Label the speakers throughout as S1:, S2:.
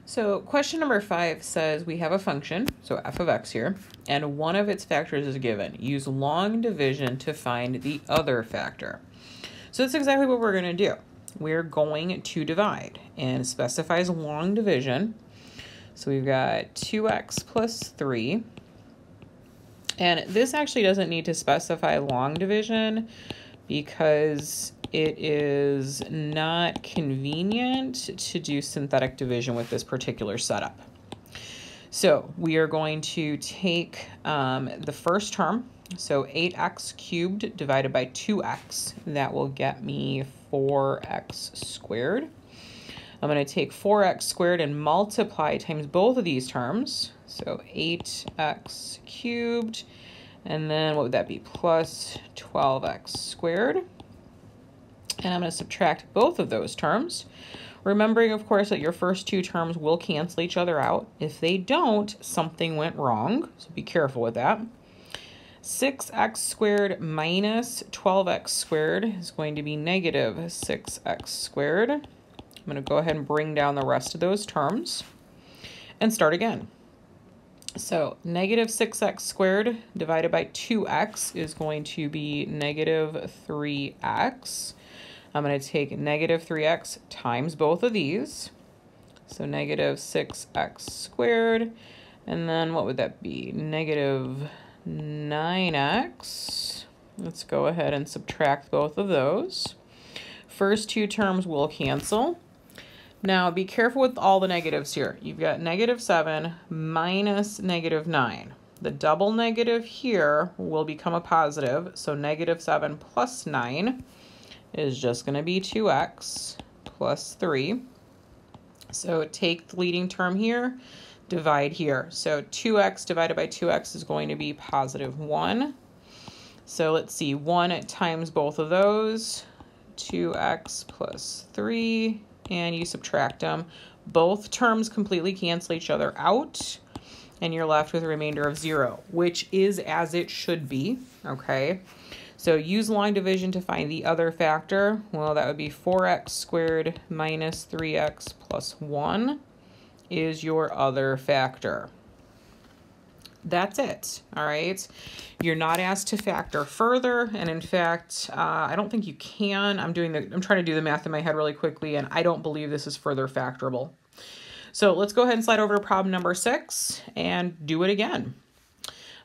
S1: So question number 5 says we have a function, so f of x here, and one of its factors is given. Use long division to find the other factor. So that's exactly what we're going to do. We're going to divide, and it specifies long division. So we've got 2x plus 3. And this actually doesn't need to specify long division because it is not convenient to do synthetic division with this particular setup. So we are going to take the first term, so 8x cubed divided by 2x. That will get me 4x squared. I'm going to take 4x squared and multiply times both of these terms. So 8x cubed, and then what would that be? Plus 12x squared. And I'm going to subtract both of those terms. Remembering, of course, that your first two terms will cancel each other out. If they don't, something went wrong, so be careful with that. 6x squared minus 12x squared is going to be negative 6x squared. I'm going to go ahead and bring down the rest of those terms and start again. So negative 6x squared divided by 2x is going to be negative 3x. I'm going to take negative 3x times both of these. So negative 6x squared. And then what would that be? Negative 9x. Let's go ahead and subtract both of those. First two terms will cancel. Now be careful with all the negatives here. You've got negative 7 minus negative 9. The double negative here will become a positive. So negative 7 plus 9 is just going to be 2x plus 3. So take the leading term here, divide here. So 2x divided by 2x is going to be positive 1. So let's see, 1 times both of those, 2x plus 3, and you subtract them. Both terms completely cancel each other out, and you're left with a remainder of 0, which is as it should be, okay? So use long division to find the other factor. Well, that would be 4x squared minus 3x plus 1 is your other factor. That's it, all right? You're not asked to factor further, and in fact, I don't think you can. I'm trying to do the math in my head really quickly, and I don't believe this is further factorable. So let's go ahead and slide over to problem number 6 and do it again.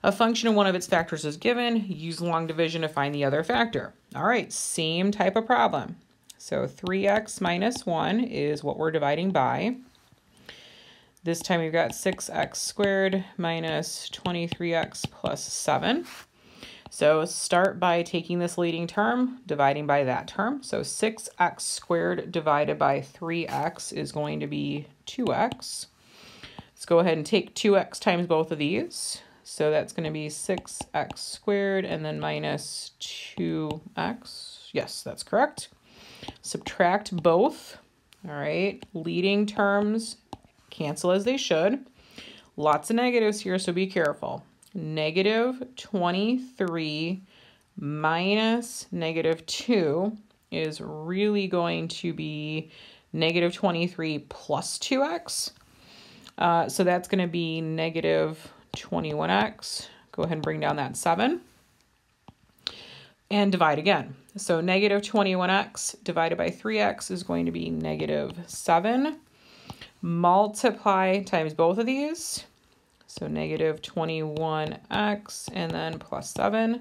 S1: A function of one of its factors is given. Use long division to find the other factor. All right, same type of problem. So 3x minus 1 is what we're dividing by. This time we've got 6x squared minus 23x plus 7. So start by taking this leading term, dividing by that term. So 6x squared divided by 3x is going to be 2x. Let's go ahead and take 2x times both of these. So that's going to be 6x squared and then minus 2x. Yes, that's correct. Subtract both. All right, leading terms cancel as they should. Lots of negatives here, so be careful. Negative 23 minus negative 2 is really going to be negative 23 plus 2x. So that's going to be negative 21x. Go ahead and bring down that 7. And divide again. So negative 21x divided by 3x is going to be negative 7. Multiply times both of these. So negative 21x and then plus 7.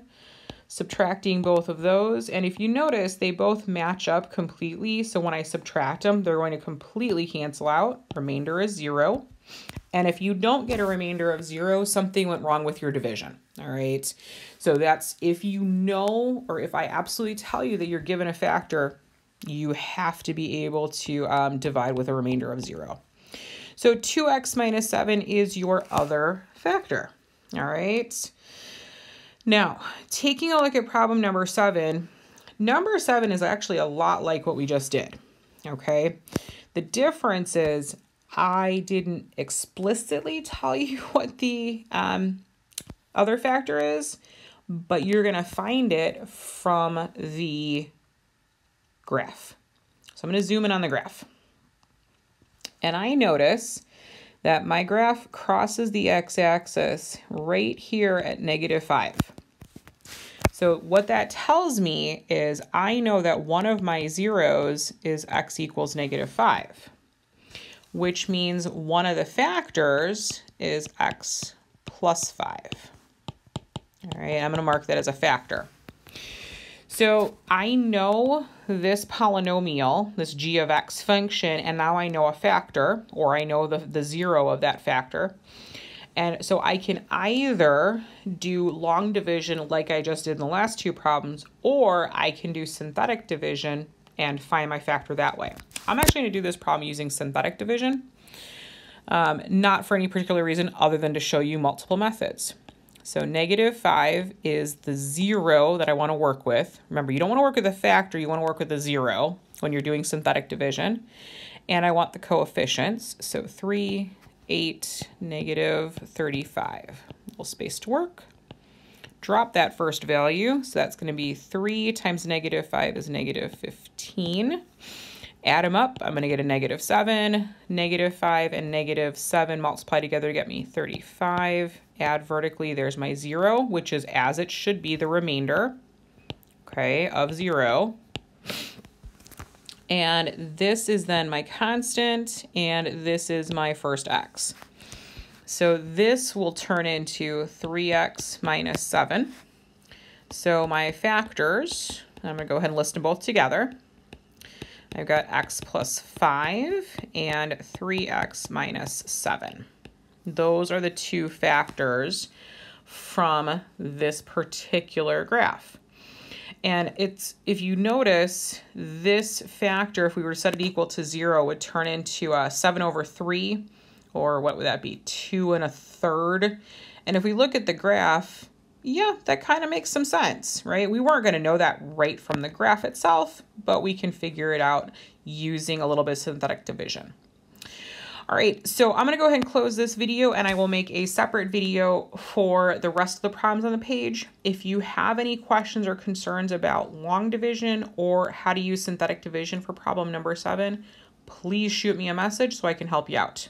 S1: Subtracting both of those. And if you notice, they both match up completely. So when I subtract them, they're going to completely cancel out. Remainder is 0. And if you don't get a remainder of 0, something went wrong with your division, all right? So that's if you know, or if I absolutely tell you that you're given a factor, you have to be able to divide with a remainder of 0. So 2x minus 7 is your other factor, all right? Now, taking a look at problem number 7, number 7 is actually a lot like what we just did, okay? The difference is I didn't explicitly tell you what the other factor is, but you're going to find it from the graph. So I'm going to zoom in on the graph. And I notice that my graph crosses the x-axis right here at -5. So what that tells me is I know that one of my zeros is x equals -5, which means one of the factors is x plus 5. All right, I'm going to mark that as a factor. So I know this polynomial, this g of x function, and now I know a factor, or I know the zero of that factor. And so I can either do long division like I just did in the last two problems, or I can do synthetic division and find my factor that way. I'm actually going to do this problem using synthetic division, not for any particular reason other than to show you multiple methods. So -5 is the zero that I want to work with. Remember, you don't want to work with a factor, you want to work with a zero when you're doing synthetic division. And I want the coefficients, so 3, 8, -35. A little space to work. Drop that first value, so that's going to be 3 times -5 is -15. Add them up, I'm going to get a -7, -5, and -7 multiplied together to get me 35. Add vertically, there's my 0, which is as it should be the remainder, okay, of 0. And this is then my constant, and this is my first x. So this will turn into 3x minus 7. So my factors, I'm going to go ahead and list them both together. I've got x plus 5 and 3x minus 7. Those are the two factors from this particular graph. And it's, if you notice, this factor, if we were to set it equal to 0, would turn into 7/3, or what would that be, 2 1/3. And if we look at the graph, yeah, that kind of makes some sense, right? We weren't going to know that right from the graph itself, but we can figure it out using a little bit of synthetic division. All right, so I'm going to go ahead and close this video, and I will make a separate video for the rest of the problems on the page. If you have any questions or concerns about long division or how to use synthetic division for problem number 7, please shoot me a message so I can help you out.